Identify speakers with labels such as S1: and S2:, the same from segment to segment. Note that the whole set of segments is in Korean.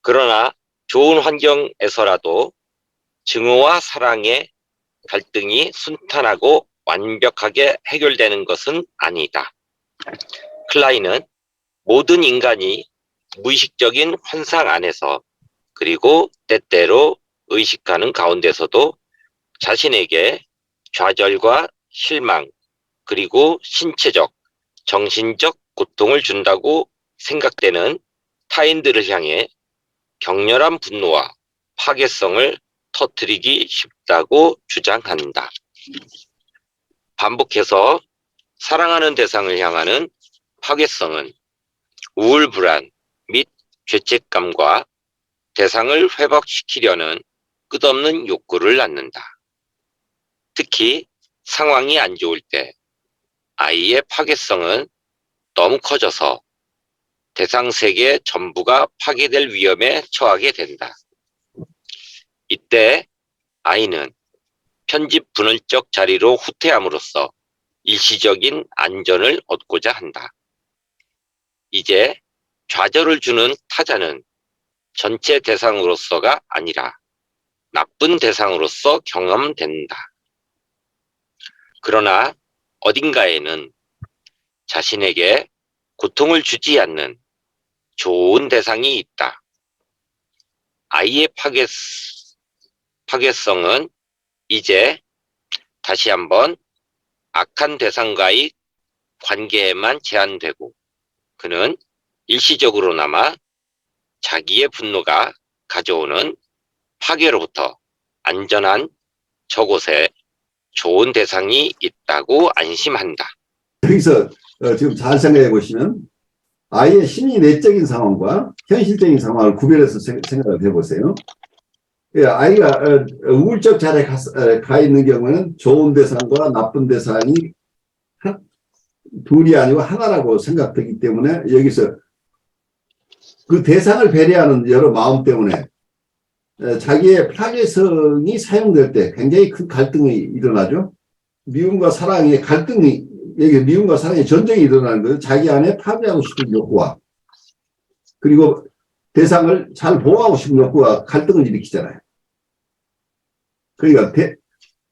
S1: 그러나 좋은 환경에서라도 증오와 사랑의 갈등이 순탄하고 완벽하게 해결되는 것은 아니다. 클라인은 모든 인간이 무의식적인 환상 안에서 그리고 때때로 의식하는 가운데서도 자신에게 좌절과 실망 그리고 신체적, 정신적 고통을 준다고 생각되는 타인들을 향해 격렬한 분노와 파괴성을 터뜨리기 쉽다고 주장한다. 반복해서 사랑하는 대상을 향하는 파괴성은 우울불안 및 죄책감과 대상을 회복시키려는 끝없는 욕구를 낳는다. 특히 상황이 안 좋을 때 아이의 파괴성은 너무 커져서 대상 세계 전부가 파괴될 위험에 처하게 된다. 이때 아이는 편집 분할적 자리로 후퇴함으로써 일시적인 안전을 얻고자 한다. 이제 좌절을 주는 타자는 전체 대상으로서가 아니라 나쁜 대상으로서 경험된다. 그러나 어딘가에는 자신에게 고통을 주지 않는 좋은 대상이 있다. 아이의 파괴성은 이제 다시 한번 악한 대상과의 관계에만 제한되고 그는 일시적으로나마 자기의 분노가 가져오는 파괴로부터 안전한 저곳에 좋은 대상이 있다고 안심한다.
S2: 여기서 지금 잘 생각해 보시면 아이의 심리 내적인 상황과 현실적인 상황을 구별해서 생각을 해보세요. 아이가 우울적 자리에 가 있는 경우는 좋은 대상과 나쁜 대상이 둘이 아니고 하나라고 생각되기 때문에 여기서 그 대상을 배려하는 여러 마음 때문에 자기의 파괴성이 사용될 때 굉장히 큰 갈등이 일어나죠. 미움과 사랑의 갈등이, 여기 미움과 사랑의 전쟁이 일어나는 거예요. 자기 안에 파괴하고 싶은 욕구와 그리고 대상을 잘 보호하고 싶은 욕구가 갈등을 일으키잖아요. 그러니까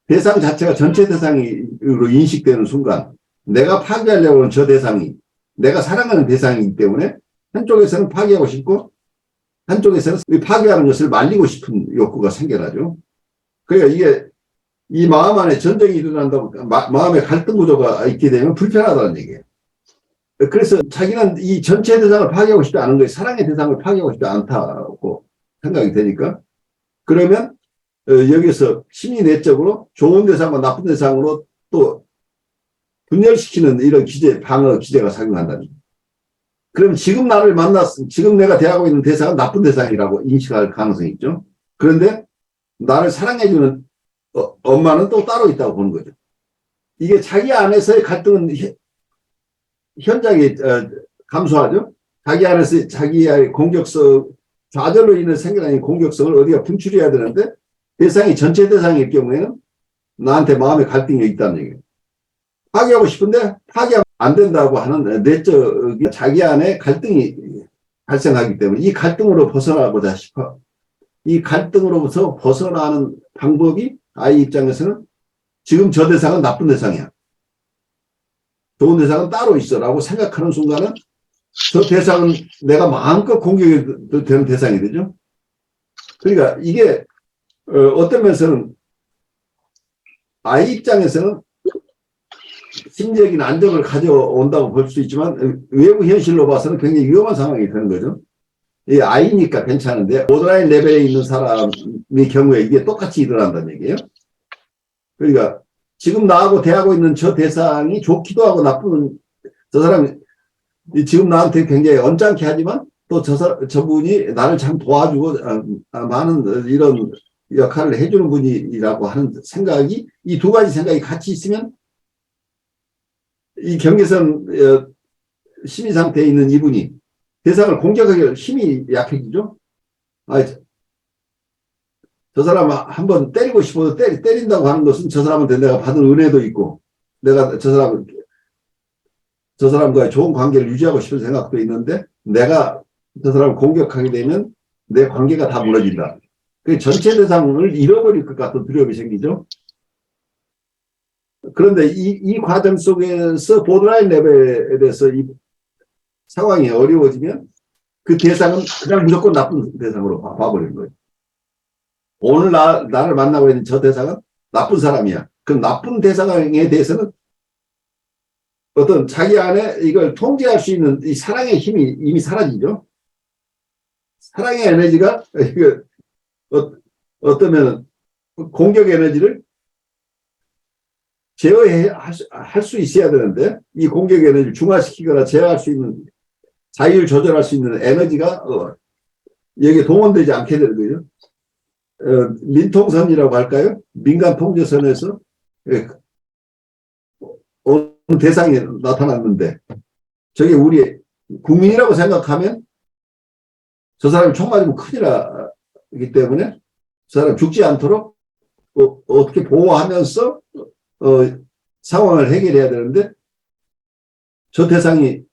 S2: 대상 자체가 전체 대상으로 인식되는 순간 내가 파괴하려고 하는 저 대상이 내가 사랑하는 대상이기 때문에 한쪽에서는 파괴하고 싶고 한쪽에서는 파괴하는 것을 말리고 싶은 욕구가 생겨나죠. 그러니까 이게 이 마음 안에 전쟁이 일어난다고 마음의 갈등 구조가 있게 되면 불편하다는 얘기예요. 그래서 자기는 이 전체 대상을 파괴하고 싶지 않은 거예요. 사랑의 대상을 파괴하고 싶지 않다고 생각이 되니까 그러면 여기서 심리 내적으로 좋은 대상과 나쁜 대상으로 또 분열시키는 이런 방어 기제가 작용한다는 거예요. 그럼 지금 나를 지금 내가 대하고 있는 대상은 나쁜 대상이라고 인식할 가능성이 있죠. 그런데 나를 사랑해주는 엄마는 또 따로 있다고 보는 거죠. 이게 자기 안에서의 갈등은 현저하게 감소하죠. 자기 안에서 자기의 공격성, 좌절로 인해 생겨나는 공격성을 어디가 분출해야 되는데 대상이 전체 대상일 경우에는 나한테 마음의 갈등이 있다는 얘기예요. 파괴하고 싶은데 파괴하면 안 된다고 하는 내적 자기 안에 갈등이 발생하기 때문에 이 갈등으로 벗어나고자 싶어. 이 갈등으로부터 벗어나는 방법이 아이 입장에서는 지금 저 대상은 나쁜 대상이야. 좋은 대상은 따로 있어라고 생각하는 순간은 저 대상은 내가 마음껏 공격이 되는 대상이 되죠. 그러니까 이게 어떤 면에서는 아이 입장에서는 심리적인 안정을 가져온다고 볼 수 있지만 외부 현실로 봐서는 굉장히 위험한 상황이 되는 거죠. 이 아이니까 괜찮은데 보드라인 레벨에 있는 사람의 경우에 이게 똑같이 일어난다는 얘기예요. 그러니까 지금 나하고 대하고 있는 저 대상이 좋기도 하고 나쁜 저 사람이 지금 나한테 굉장히 언짢게 하지만 또 저분이 나를 참 도와주고 많은 이런 역할을 해주는 분이라고 하는 생각이 이 두 가지 생각이 같이 있으면 이 경계선 심리 상태에 있는 이분이 대상을 공격하기 힘이 약해지죠. 저 사람 한번 때리고 싶어도 때린다고 하는 것은 저 사람한테 내가 받은 은혜도 있고 내가 저 사람과의 좋은 관계를 유지하고 싶은 생각도 있는데 내가 저 사람을 공격하게 되면 내 관계가 다 무너진다. 그 전체 대상을 잃어버릴 것 같은 두려움이 생기죠. 그런데 이 과정 속에서 보드라인 레벨에 대해서 이 상황이 어려워지면 그 대상은 그냥 무조건 나쁜 대상으로 봐버리는 거예요. 오늘 나를 만나고 있는 저 대상은 나쁜 사람이야. 그 나쁜 대상에 대해서는 어떤 자기 안에 이걸 통제할 수 있는 이 사랑의 힘이 이미 사라지죠. 사랑의 에너지가 이거 어떠면 공격 에너지를 제어할 수 있어야 되는데 이 공격 에너지를 중화시키거나 제어할 수 있는 자율 조절할 수 있는 에너지가 여기에 동원되지 않게 되는 거죠. 민통선이라고 할까요? 민간 통제선에서 어느 대상이 나타났는데 저게 우리 국민이라고 생각하면 저 사람이 총 맞으면 큰일 나기 때문에 저 사람 죽지 않도록 어떻게 보호하면서 상황을 해결해야 되는데 저 대상이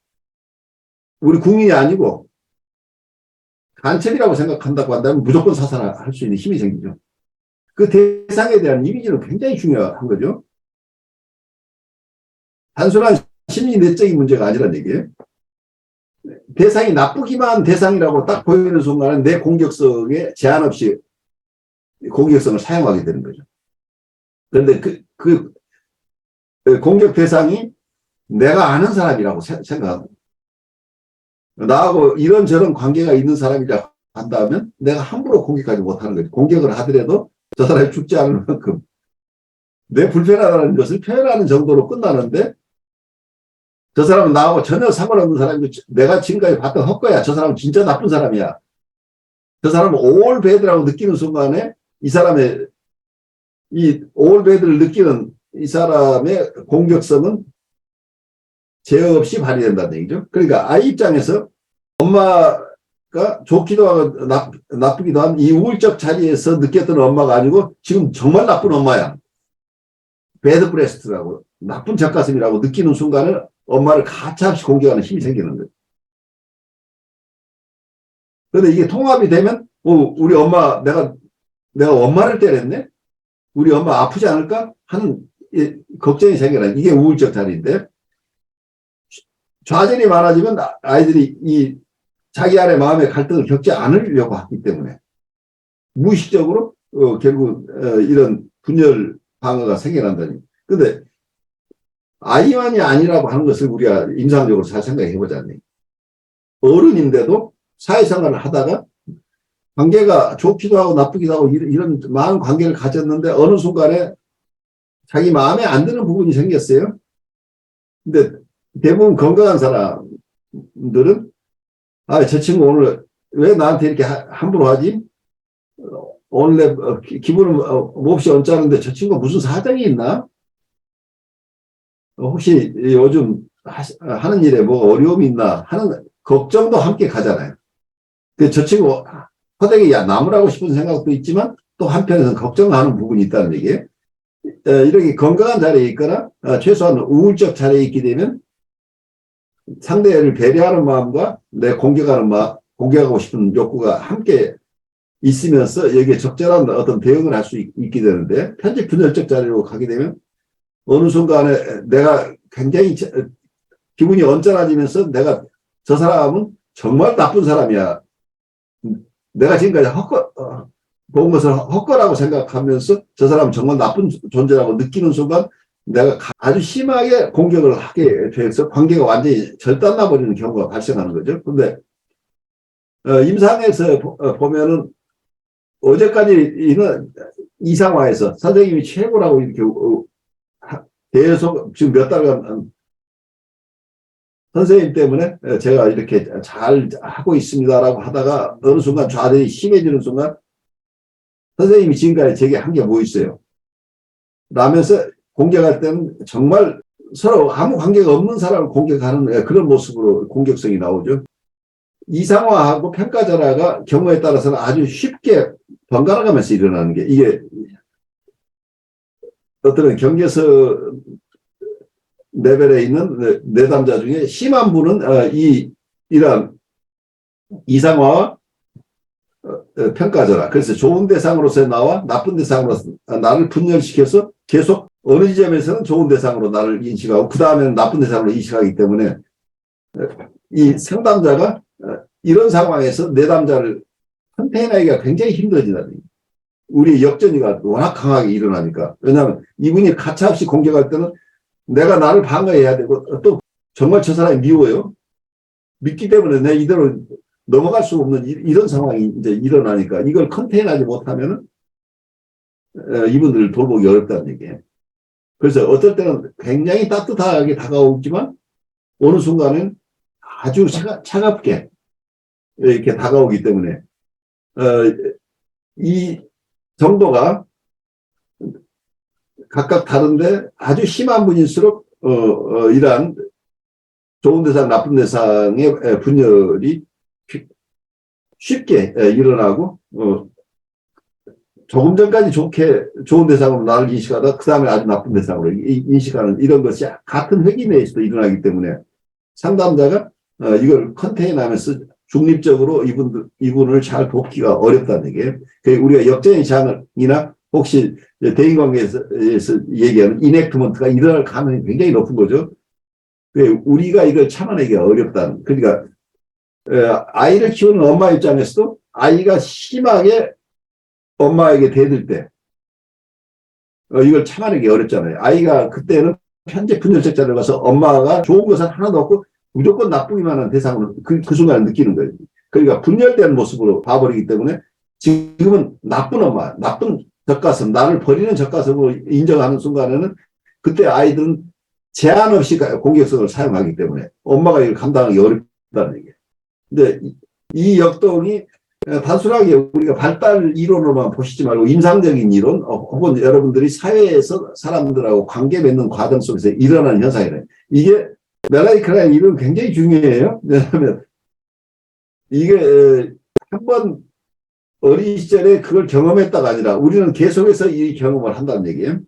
S2: 우리 국민이 아니고 간첩이라고 생각한다고 한다면 무조건 사살할 수 있는 힘이 생기죠. 그 대상에 대한 이미지는 굉장히 중요한 거죠. 단순한 심리 내적인 문제가 아니란 얘기예요. 대상이 나쁘기만 한 대상이라고 딱 보이는 순간은 내 공격성에 제한 없이 공격성을 사용하게 되는 거죠. 그런데 그 공격 대상이 내가 아는 사람이라고 생각하고 나하고 이런저런 관계가 있는 사람이라고 한다면 내가 함부로 공격하지 못하는 거죠. 공격을 하더라도 저 사람이 죽지 않을 만큼 내 불편하다는 것을 표현하는 정도로 끝나는데 저 사람은 나하고 전혀 상관없는 사람이고 내가 지금까지 봤던 헛거야. 저 사람은 진짜 나쁜 사람이야. 저 사람은 올 배드라고 느끼는 순간에 이 사람의 이 올 배드를 느끼는 이 사람의 공격성은 제어 없이 발휘된다는 얘기죠. 그러니까 아이 입장에서 엄마가 좋기도 하고 나쁘기도 한 이 우울적 자리에서 느꼈던 엄마가 아니고 지금 정말 나쁜 엄마야. 배드 브레스트라고 나쁜 젖가슴이라고 느끼는 순간에 엄마를 가차없이 공격하는 힘이 생기는 거예요. 그런데 이게 통합이 되면 우리 엄마 내가 엄마를 때렸네? 우리 엄마 아프지 않을까? 하는 걱정이 생겨나요. 이게 우울적 자리인데 좌절이 많아지면 아이들이 이 자기 안에 마음의 갈등을 겪지 않으려고 하기 때문에 무의식적으로 결국 이런 분열 방어가 생겨난다니. 근데 아이만이 아니라고 하는 것을 우리가 임상적으로 잘 생각해 보자니 어른인데도 사회생활을 하다가 관계가 좋기도 하고 나쁘기도 하고 이런 많은 관계를 가졌는데 어느 순간에 자기 마음에 안 드는 부분이 생겼어요. 근데 대부분 건강한 사람들은 저 친구 오늘 왜 나한테 이렇게 함부로 하지? 오늘 내 기분은 몹시 언짢은데 저 친구가 무슨 사정이 있나? 혹시 요즘 하는 일에 뭐 어려움이 있나 하는 걱정도 함께 가잖아요. 저 친구 허되게 나무라고 싶은 생각도 있지만 또 한편에서는 걱정하는 부분이 있다는 얘기예요. 이렇게 건강한 자리에 있거나 최소한 우울적 자리에 있게 되면 상대를 배려하는 마음과 내 공격하고 싶은 욕구가 함께 있으면서 여기에 적절한 어떤 대응을 할 수 있게 되는데 편집 분열적 자리로 가게 되면 어느 순간에 내가 굉장히 기분이 언짢아지면서 내가 저 사람은 정말 나쁜 사람이야. 내가 지금까지 본 것을 헛거라고 생각하면서 저 사람은 정말 나쁜 존재라고 느끼는 순간 내가 아주 심하게 공격을 하게 돼서 관계가 완전히 절단나버리는 경우가 발생하는 거죠. 근데 임상에서 보면은 어제까지는 이상화에서 선생님이 최고라고 이렇게 계속 지금 몇 달간 선생님 때문에 제가 이렇게 잘 하고 있습니다라고 하다가 어느 순간 좌절이 심해지는 순간 선생님이 지금까지 제게 한 게 뭐 있어요? 라면서 공격할 때는 정말 서로 아무 관계가 없는 사람을 공격하는 그런 모습으로 공격성이 나오죠. 이상화하고 평가절하가 경우에 따라서는 아주 쉽게 번갈아 가면서 일어나는 게 이게 어떤 경계서 레벨에 있는 내담자 중에 심한 분은 이러한 이상화와 평가하잖아. 그래서 좋은 대상으로서 나와 나쁜 대상으로서 나를 분열시켜서 계속 어느 지점에서는 좋은 대상으로 나를 인식하고 그 다음에는 나쁜 대상으로 인식하기 때문에 이 상담자가 이런 상황에서 내담자를 컨테이너하기가 굉장히 힘들어지다. 우리 역전이가 워낙 강하게 일어나니까. 왜냐하면 이분이 가차없이 공격할 때는 내가 나를 방어해야 되고 또 정말 저 사람이 미워요. 믿기 때문에 내 이대로 넘어갈 수 없는 이런 상황이 이제 일어나니까 이걸 컨테인하지 못하면은 이분들을 돌보기 어렵다는 얘기예요. 그래서 어떨 때는 굉장히 따뜻하게 다가오지만 어느 순간은 아주 차갑게 이렇게 다가오기 때문에 이 정도가 각각 다른데 아주 심한 분일수록 이러한 좋은 대상, 나쁜 대상의 분열이 쉽게 일어나고 조금 전까지 좋은 대상으로 나를 인식하다 그 다음에 아주 나쁜 대상으로 인식하는 이런 것이 같은 회기 내에서도 일어나기 때문에 상담자가 이걸 컨테인하면서 중립적으로 이분을 잘 돕기가 어렵다는 얘기예요. 우리가 역전의 장이나 혹시 대인관계에서 얘기하는 이넥트먼트가 일어날 가능성이 굉장히 높은 거죠. 우리가 이걸 참아내기가 어렵다는. 그러니까 아이를 키우는 엄마 입장에서도 아이가 심하게 엄마에게 대들 때 이걸 참아내기 어렵잖아요. 아이가 그때는 현재 분열책자를 가서 엄마가 좋은 것은 하나도 없고 무조건 나쁘기만 한 대상으로 그 순간을 느끼는 거예요. 그러니까 분열된 모습으로 봐버리기 때문에 지금은 나쁜 엄마, 나쁜 젖가슴, 나를 버리는 젖가슴으로 인정하는 순간에는 그때 아이들은 제한 없이 공격성을 사용하기 때문에 엄마가 이걸 감당하기 어렵다는 얘기예요. 근데 이 역동이 단순하게 우리가 발달 이론으로만 보시지 말고 임상적인 이론 혹은 여러분들이 사회에서 사람들하고 관계 맺는 과정 속에서 일어나는 현상이래요. 이게 멜라니크라는 이론은 굉장히 중요해요. 왜냐하면 이게 한번 어린 시절에 그걸 경험했다가 아니라 우리는 계속해서 이 경험을 한다는 얘기예요.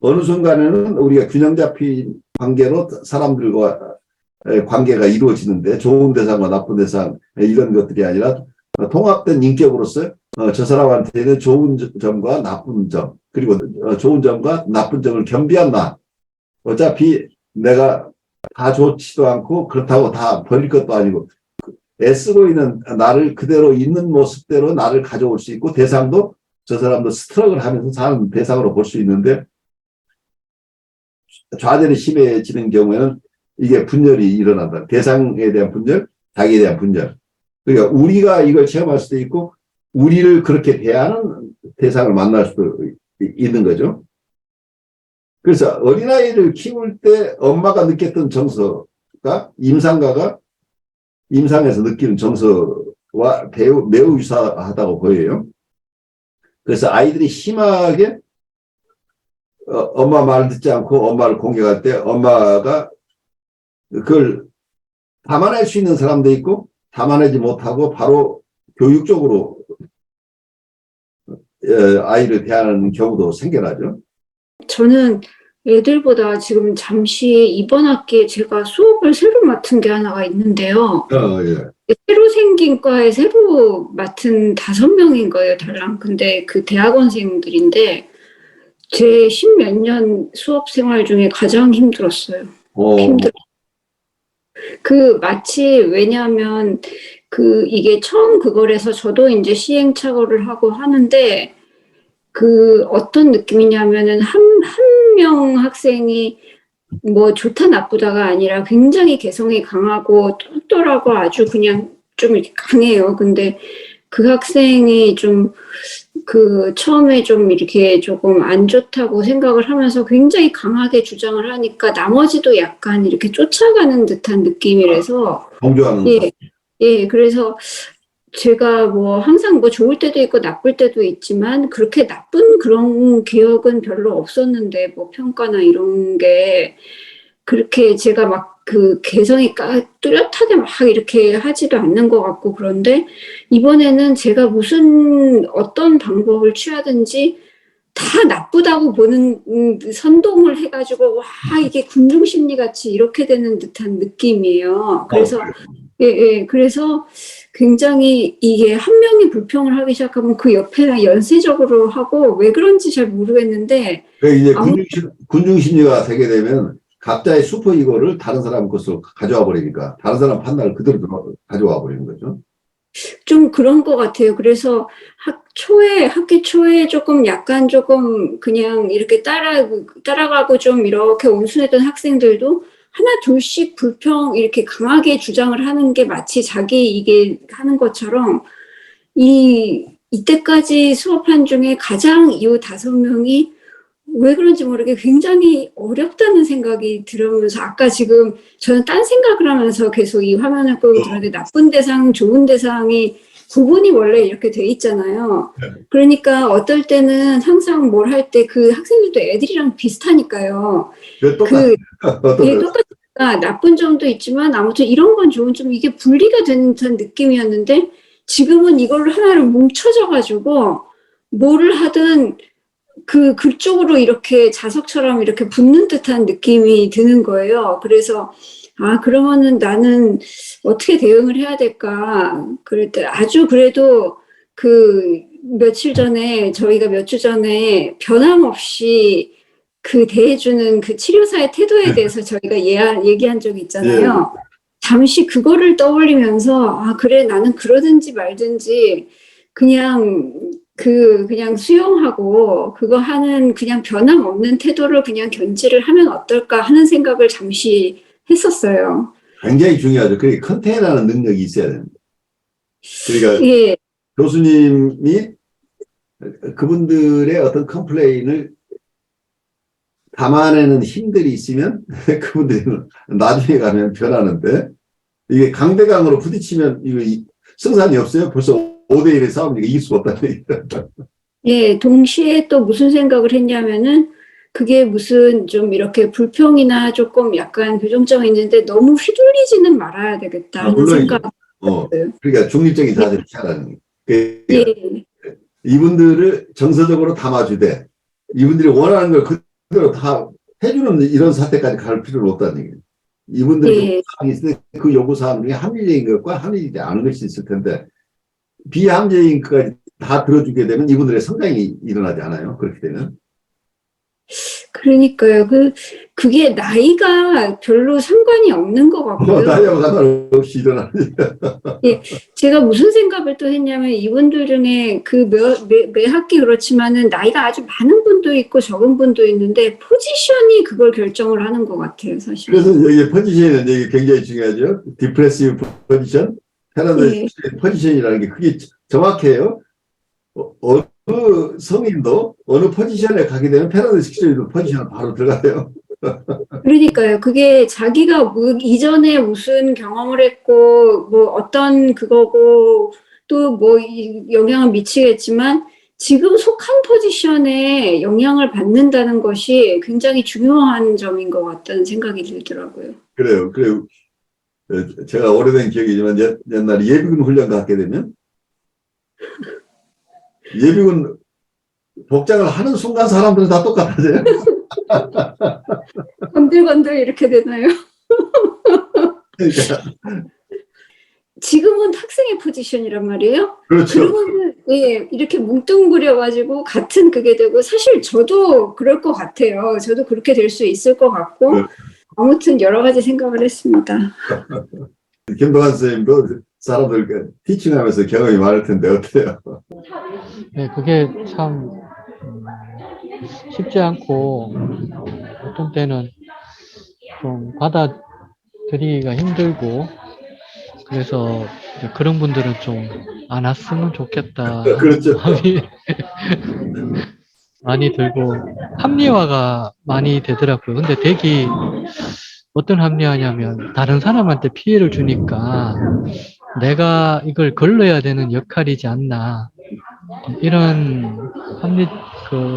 S2: 어느 순간에는 우리가 균형 잡힌 관계로 사람들과 관계가 이루어지는데 좋은 대상과 나쁜 대상 이런 것들이 아니라 통합된 인격으로서 저 사람한테는 좋은 점과 나쁜 점 그리고 좋은 점과 나쁜 점을 겸비한 나 어차피 내가 다 좋지도 않고 그렇다고 다 버릴 것도 아니고 애쓰고 있는 나를 그대로 있는 모습대로 나를 가져올 수 있고 대상도 저 사람도 스트럭을 하면서 사는 대상으로 볼 수 있는데 좌절이 심해지는 경우에는 이게 분열이 일어난다. 대상에 대한 분열, 자기에 대한 분열. 그러니까 우리가 이걸 체험할 수도 있고 우리를 그렇게 대하는 대상을 만날 수도 있는 거죠. 그래서 어린아이를 키울 때 엄마가 느꼈던 정서가 임상가가 임상에서 느끼는 정서와 매우 유사하다고 보여요. 그래서 아이들이 심하게 엄마 말을 듣지 않고 엄마를 공격할 때 엄마가 그걸 담아낼 수 있는 사람도 있고 담아내지 못하고 바로 교육적으로 아이를 대하는 경우도 생겨나죠.
S3: 저는 애들보다 지금 잠시 이번 학기에 제가 수업을 새로 맡은 게 하나가 있는데요.
S2: 예.
S3: 새로 생긴 과에 새로 맡은 5명인 거예요, 달랑. 근데 그 대학원생들인데 제 10몇 년 수업 생활 중에 가장 힘들었어요. 힘들어. 마치 왜냐하면 이게 처음 그거라서 저도 이제 시행착오를 하고 하는데 어떤 느낌이냐면은 한 명 학생이 뭐 좋다 나쁘다가 아니라 굉장히 개성이 강하고 똘똘하고 아주 그냥 좀 이렇게 강해요. 근데 그 학생이 좀 처음에 좀 이렇게 조금 안 좋다고 생각을 하면서 굉장히 강하게 주장을 하니까 나머지도 약간 이렇게 쫓아가는 듯한 느낌이라서
S2: 동조하는
S3: 예, 그래서 제가 뭐 항상 뭐 좋을 때도 있고 나쁠 때도 있지만 그렇게 나쁜 그런 기억은 별로 없었는데 뭐 평가나 이런 게 그렇게 제가 막 개성이 뚜렷하게 막 이렇게 하지도 않는 것 같고 그런데 이번에는 제가 어떤 방법을 취하든지 다 나쁘다고 보는 선동을 해가지고 와 이게 군중심리 같이 이렇게 되는 듯한 느낌이에요. 그래서 예, 예. 그래서 굉장히 이게 한 명이 불평을 하기 시작하면 그 옆에 연쇄적으로 하고 왜 그런지 잘 모르겠는데
S2: 그 이제
S3: 아무
S2: 군중심리가 되게 되면 각자의 슈퍼이고를 다른 사람 것으로 가져와 버리니까 다른 사람 판단을 그대로 가져와 버리는 거죠.
S3: 좀 그런 것 같아요. 그래서 학기 초에 조금 약간 조금 그냥 이렇게 따라가고 좀 이렇게 온순했던 학생들도 하나 둘씩 불평 이렇게 강하게 주장을 하는 게 마치 자기 이게 하는 것처럼 이때까지 수업한 중에 가장 이 5명이 왜 그런지 모르게 굉장히 어렵다는 생각이 들으면서 아까 지금 저는 딴 생각을 하면서 계속 이 화면을 보고 들었는데 나쁜 대상, 좋은 대상이 구분이 원래 이렇게 돼 있잖아요. 그러니까 어떨 때는 항상 뭘 할 때 그 학생들도 애들이랑 비슷하니까요.
S2: 그 똑같아요.
S3: 예, 똑같으니까 나쁜 점도 있지만 아무튼 이런 건 좋은 점 이게 분리가 되는 듯한 느낌이었는데 지금은 이걸로 하나를 뭉쳐져가지고 뭐를 하든 그쪽으로 이렇게 자석처럼 이렇게 붙는 듯한 느낌이 드는 거예요. 그래서, 그러면은 나는 어떻게 대응을 해야 될까. 그럴 때 아주 그래도 저희가 몇 주 전에 변함없이 대해주는 그 치료사의 태도에 대해서 저희가 얘기한 적이 있잖아요. 잠시 그거를 떠올리면서, 그래, 나는 그러든지 말든지 그냥 수용하고 그거 하는 그냥 변함없는 태도를 그냥 견지를 하면 어떨까 하는 생각을 잠시 했었어요.
S2: 굉장히 중요하죠. 그게 컨테이너라는 능력이 있어야 됩니다. 그러니까
S3: 예,
S2: 교수님이 그분들의 어떤 컴플레인을 담아내는 힘들이 있으면 그분들이 나중에 가면 변하는데 이게 강대강으로 부딪히면 이거 승산이 없어요. 벌써 5대1의 싸움이니까 이길 수가 없다는 얘기예요.
S3: 예, 동시에 또 무슨 생각을 했냐면은 그게 무슨 좀 이렇게 불평이나 조금 약간 교정점이 있는데 너무 휘둘리지는 말아야 되겠다 하는
S2: 물론이죠.
S3: 생각.
S2: 그러니까 중립적인 자세를 취하라는 거예요. 그러니까
S3: 예,
S2: 이분들을 정서적으로 담아주되 이분들이 원하는 걸 그대로 다 해주는 이런 사태까지 갈 필요는 없다는 얘기예요. 이분들이
S3: 예.
S2: 요구사항이 있을 때 그 요구사항 중에 합리적인 것과 합리적이지 않은 것이 있을 텐데 비합리적인 것까지 다 들어주게 되면 이분들의 성장이 일어나지 않아요. 그렇게 되면.
S3: 그러니까요. 그게 나이가 별로 상관이 없는 것 같고요.
S2: 나이하고 상관없이 일어나는.
S3: 예, 제가 무슨 생각을 또 했냐면 이분들 중에 매 학기 그렇지만은 나이가 아주 많은 분도 있고 적은 분도 있는데 포지션이 그걸 결정을 하는 것 같아요, 사실.
S2: 그래서 여기 포지션은 여기 굉장히 중요하죠. 디프레시브 포지션, 패러다이스 포지션이라는 게 그게 정확해요. 어느 성인도 어느 포지션에 가게 되면 패러다이스 포지션 바로 들어가요.
S3: 그러니까요. 그게 자기가 이전에 무슨 경험을 했고, 뭐 어떤 그거고, 또 뭐 영향을 미치겠지만, 지금 속한 포지션에 영향을 받는다는 것이 굉장히 중요한 점인 것 같다는 생각이 들더라고요.
S2: 그래요. 제가 오래된 기억이지만 옛날에 예비군 훈련 가게 되면 예비군 복장을 하는 순간 사람들은 다 똑같아져요.
S3: 건들건들 이렇게 되나요?
S2: 그러니까.
S3: 지금은 학생의 포지션이란 말이에요.
S2: 그렇죠.
S3: 그러면 예, 이렇게 뭉뚱그려가지고 같은 그게 되고 사실 저도 그럴 것 같아요. 저도 그렇게 될 수 있을 것 같고 아무튼 여러 가지 생각을 했습니다.
S2: 김동환 선생님도 사람들 티칭하면서 경험이 많을 텐데 어때요?
S4: 네, 그게 참 쉽지 않고 어떤 때는 좀 받아들이기가 힘들고 그래서 그런 분들은 좀 안 왔으면 좋겠다
S2: 그렇죠.
S4: 마음이 많이 들고 합리화가 많이 되더라고요. 근데 어떤 합리화냐면 다른 사람한테 피해를 주니까 내가 이걸 걸러야 되는 역할이지 않나 이런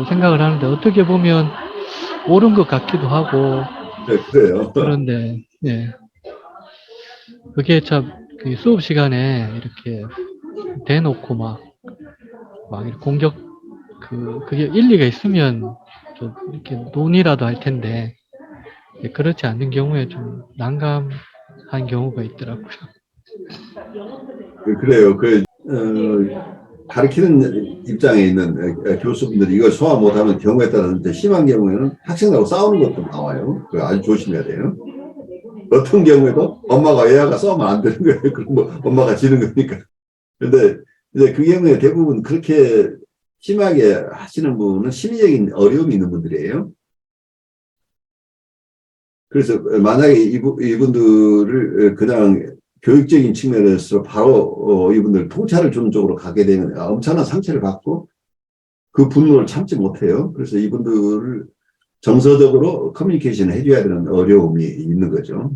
S4: 생각을 하는데 어떻게 보면 옳은 것 같기도 하고
S2: 네, 그래요.
S4: 그런데 예 그게 참 수업 시간에 이렇게 대놓고 막 이렇게 공격 그게 일리가 있으면 좀 이렇게 논의라도 할 텐데 그렇지 않는 경우에 좀 난감한 경우가 있더라고요.
S2: 그래요. 가르치는 입장에 있는 교수분들이 이걸 소화 못하는 경우에 따라서 이제 심한 경우에는 학생들하고 싸우는 것도 나와요. 그거 아주 조심해야 돼요. 어떤 경우에도 엄마가 애하가 싸우면 안 되는 거예요. 그럼 뭐 엄마가 지는 거니까. 근데 이제 그 경우에 대부분 그렇게 심하게 하시는 분은 심리적인 어려움이 있는 분들이에요. 그래서 만약에 이분들을 그냥 교육적인 측면에서 바로 이분들 통찰을 주는 쪽으로 가게 되면 엄청난 상처를 받고 그 분노를 참지 못해요. 그래서 이분들을 정서적으로 커뮤니케이션을 해줘야 되는 어려움이 있는 거죠.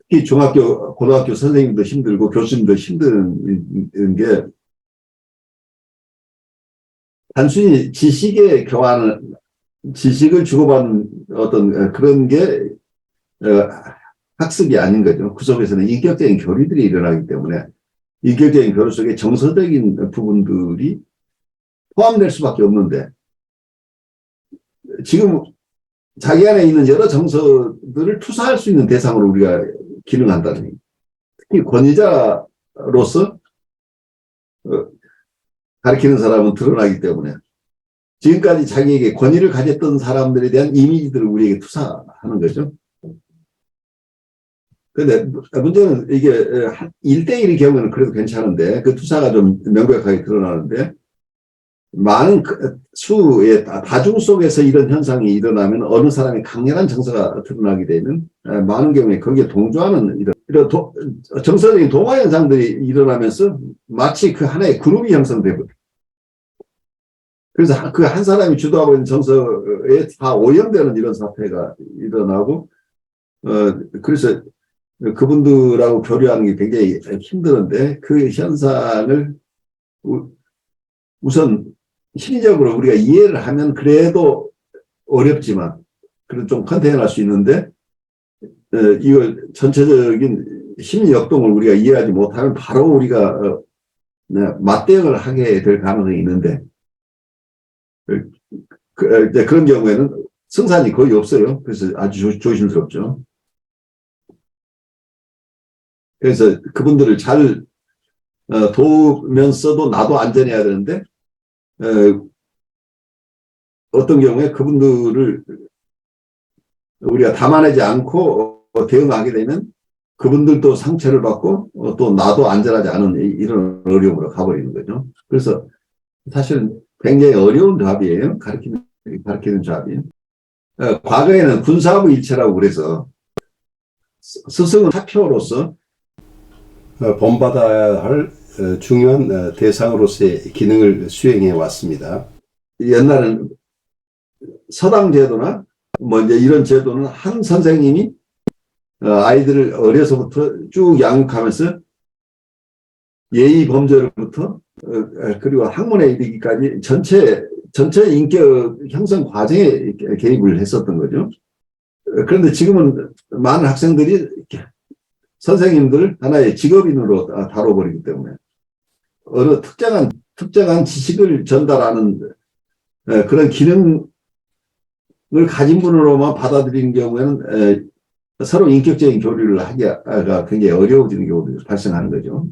S2: 특히 중학교, 고등학교 선생님도 힘들고 교수님도 힘든 게 단순히 지식의 교환을, 지식을 주고받는 어떤 그런 게 학습이 아닌 거죠. 그 속에서는 인격적인 교류들이 일어나기 때문에 인격적인 교류 속에 정서적인 부분들이 포함될 수밖에 없는데 지금 자기 안에 있는 여러 정서들을 투사할 수 있는 대상으로 우리가 기능한다는 얘기. 특히 권위자로서 가르치는 사람은 드러나기 때문에 지금까지 자기에게 권위를 가졌던 사람들에 대한 이미지들을 우리에게 투사하는 거죠. 근데 문제는 이게 1대1의 경우는 그래도 괜찮은데 그 투사가 좀 명백하게 드러나는데 많은 수의 다중 속에서 이런 현상이 일어나면 어느 사람이 강렬한 정서가 드러나게 되면 많은 경우에 거기에 동조하는 이런 정서적인 동화 현상들이 일어나면서 마치 그 하나의 그룹이 형성되고 그래서 그 한 사람이 주도하고 있는 정서에 다 오염되는 이런 사태가 일어나고 그래서 그분들하고 교류하는 게 굉장히 힘드는데 그 현상을 우선 심리적으로 우리가 이해를 하면 그래도 어렵지만 그래도 좀 컨테인할 수 있는데 이걸 전체적인 심리 역동을 우리가 이해하지 못하면 바로 우리가 맞대응을 하게 될 가능성이 있는데 그런 경우에는 승산이 거의 없어요. 그래서 아주 조심스럽죠. 그래서 그분들을 잘 도우면서도 나도 안전해야 되는데 어떤 경우에 그분들을 우리가 담아내지 않고 대응하게 되면 그분들도 상처를 받고 또 나도 안전하지 않은 이런 어려움으로 가버리는 거죠. 그래서 사실은 굉장히 어려운 답이에요. 가르치는 답이. 과거에는 군사부 일체라고 그래서 스승은 사표로서 본받아야 할 중요한 대상으로서의 기능을 수행해 왔습니다. 옛날에는 서당 제도나 뭐 이제 이런 제도는 한 선생님이 아이들을 어려서부터 쭉 양육하면서 예의 범죄로부터 그리고 학문에 이르기까지 전체 인격 형성 과정에 개입을 했었던 거죠. 그런데 지금은 많은 학생들이 선생님들 하나의 직업인으로 다뤄버리기 때문에 어느 특정한 지식을 전달하는 그런 기능을 가진 분으로만 받아들이는 경우에는 서로 인격적인 교류를 하기가 굉장히 어려워지는 경우도 발생하는 거죠.